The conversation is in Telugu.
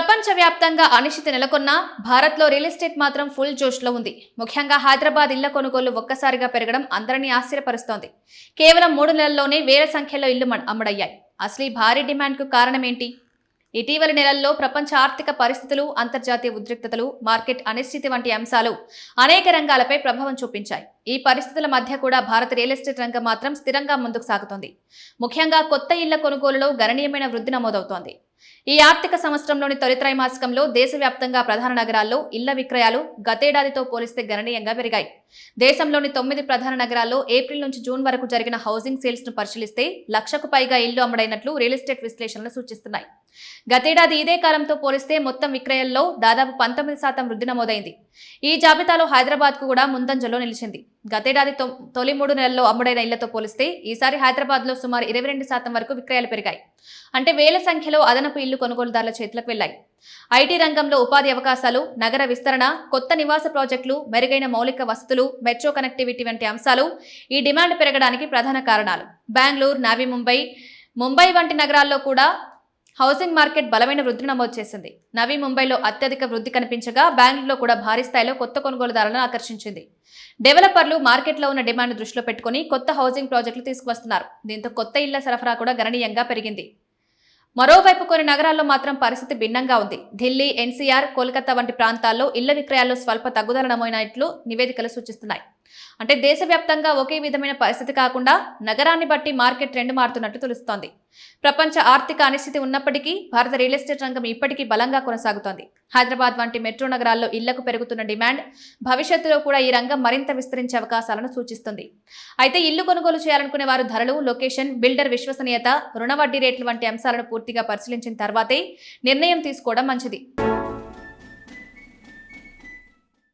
ప్రపంచవ్యాప్తంగా అనిశ్చితి నెలకొన్న భారత్లో రియల్ ఎస్టేట్ మాత్రం ఫుల్ జోష్లో ఉంది. ముఖ్యంగా హైదరాబాద్ ఇళ్ల కొనుగోలు ఒక్కసారిగా పెరగడం అందరినీ ఆశ్చర్యపరుస్తోంది. కేవలం 3 నెలల్లోనే వేల సంఖ్యలో ఇళ్లు అమ్ముడయ్యాయి. అసలు ఈ భారీ డిమాండ్కు కారణం ఏంటి? ఇటీవలి నెలల్లో ప్రపంచ ఆర్థిక పరిస్థితులు, అంతర్జాతీయ ఉద్రిక్తతలు, మార్కెట్ అనిశ్చితి వంటి అంశాలు అనేక రంగాలపై ప్రభావం చూపించాయి. ఈ పరిస్థితుల మధ్య కూడా భారత రియల్ ఎస్టేట్ రంగం మాత్రం స్థిరంగా ముందుకు సాగుతోంది. ముఖ్యంగా కొత్త ఇళ్ల కొనుగోలులో గణనీయమైన వృద్ధి నమోదవుతోంది. ఈ ఆర్థిక సంవత్సరంలోని తొలి త్రైమాసికంలో దేశవ్యాప్తంగా ప్రధాన నగరాల్లో ఇళ్ల విక్రయాలు గతేడాదితో పోలిస్తే గణనీయంగా పెరిగాయి. దేశంలోని 9 ప్రధాన నగరాల్లో ఏప్రిల్ నుంచి జూన్ వరకు జరిగిన హౌసింగ్ సేల్స్ ను పరిశీలిస్తే 1,00,000కు పైగా ఇళ్లు అమ్ముడైనట్లు రియల్ ఎస్టేట్ విశ్లేషణలు సూచిస్తున్నాయి. గతేడాది ఇదే కాలంతో పోలిస్తే మొత్తం విక్రయాల్లో దాదాపు 19% వృద్ధి నమోదైంది. ఈ జాబితాలో హైదరాబాద్ కు కూడా ముందంజలో నిలిచింది. గతేడాది తొలి 3 నెలల్లో అమ్ముడైన ఇళ్లతో పోలిస్తే ఈసారి హైదరాబాద్ లో సుమారు 22% వరకు విక్రయాలు పెరిగాయి. అంటే వేల సంఖ్యలో అదనపు ఇళ్లు కొనుగోలుదారుల చేతులకు వెళ్లాయి. ఐటీ రంగంలో ఉపాధి అవకాశాలు, నగర విస్తరణ, కొత్త నివాస ప్రాజెక్టులు, మెరుగైన మౌలిక వసతులు, మెట్రో కనెక్టివిటీ వంటి అంశాలు ఈ డిమాండ్ పెరగడానికి ప్రధాన కారణాలు. బెంగళూరు, నవీ ముంబై వంటి నగరాల్లో కూడా హౌసింగ్ మార్కెట్ బలమైన వృద్ధిని నమోదు చేసింది. నవీ ముంబైలో అత్యధిక వృద్ధి కనిపించగా బెంగళూరులో కూడా భారీ స్థాయిలో కొత్త కొనుగోలుదారులను ఆకర్షించింది. డెవలపర్లు మార్కెట్లో ఉన్న డిమాండ్ దృష్టిలో పెట్టుకుని కొత్త హౌసింగ్ ప్రాజెక్టులు తీసుకువస్తున్నారు. దీంతో కొత్త ఇళ్ల సరఫరా కూడా గణనీయంగా పెరిగింది. మరోవైపు కొన్ని నగరాల్లో మాత్రం పరిస్థితి భిన్నంగా ఉంది. ఢిల్లీ, ఎన్సీఆర్, కోల్కతా వంటి ప్రాంతాల్లో ఇళ్ల విక్రయాల్లో స్వల్ప తగ్గుదల నమోదైనట్లు నివేదికలు సూచిస్తున్నాయి. అంటే దేశవ్యాప్తంగా ఒకే విధమైన పరిస్థితి కాకుండా నగరాన్ని బట్టి మార్కెట్ ట్రెండ్ మారుతున్నట్టు తెలుస్తోంది. ప్రపంచ ఆర్థిక అనిశ్చితి ఉన్నప్పటికీ భారత రియల్ ఎస్టేట్ రంగం ఇప్పటికీ బలంగా కొనసాగుతోంది. హైదరాబాద్ వంటి మెట్రో నగరాల్లో ఇళ్లకు పెరుగుతున్న డిమాండ్ భవిష్యత్తులో కూడా ఈ రంగం మరింత విస్తరించే అవకాశాలను సూచిస్తుంది. అయితే ఇల్లు కొనుగోలు చేయాలనుకునే వారు ధరలు, లొకేషన్, బిల్డర్ విశ్వసనీయత, రుణ వడ్డీ రేట్లు వంటి అంశాలను పూర్తిగా పరిశీలించిన తర్వాతే నిర్ణయం తీసుకోవడం మంచిది.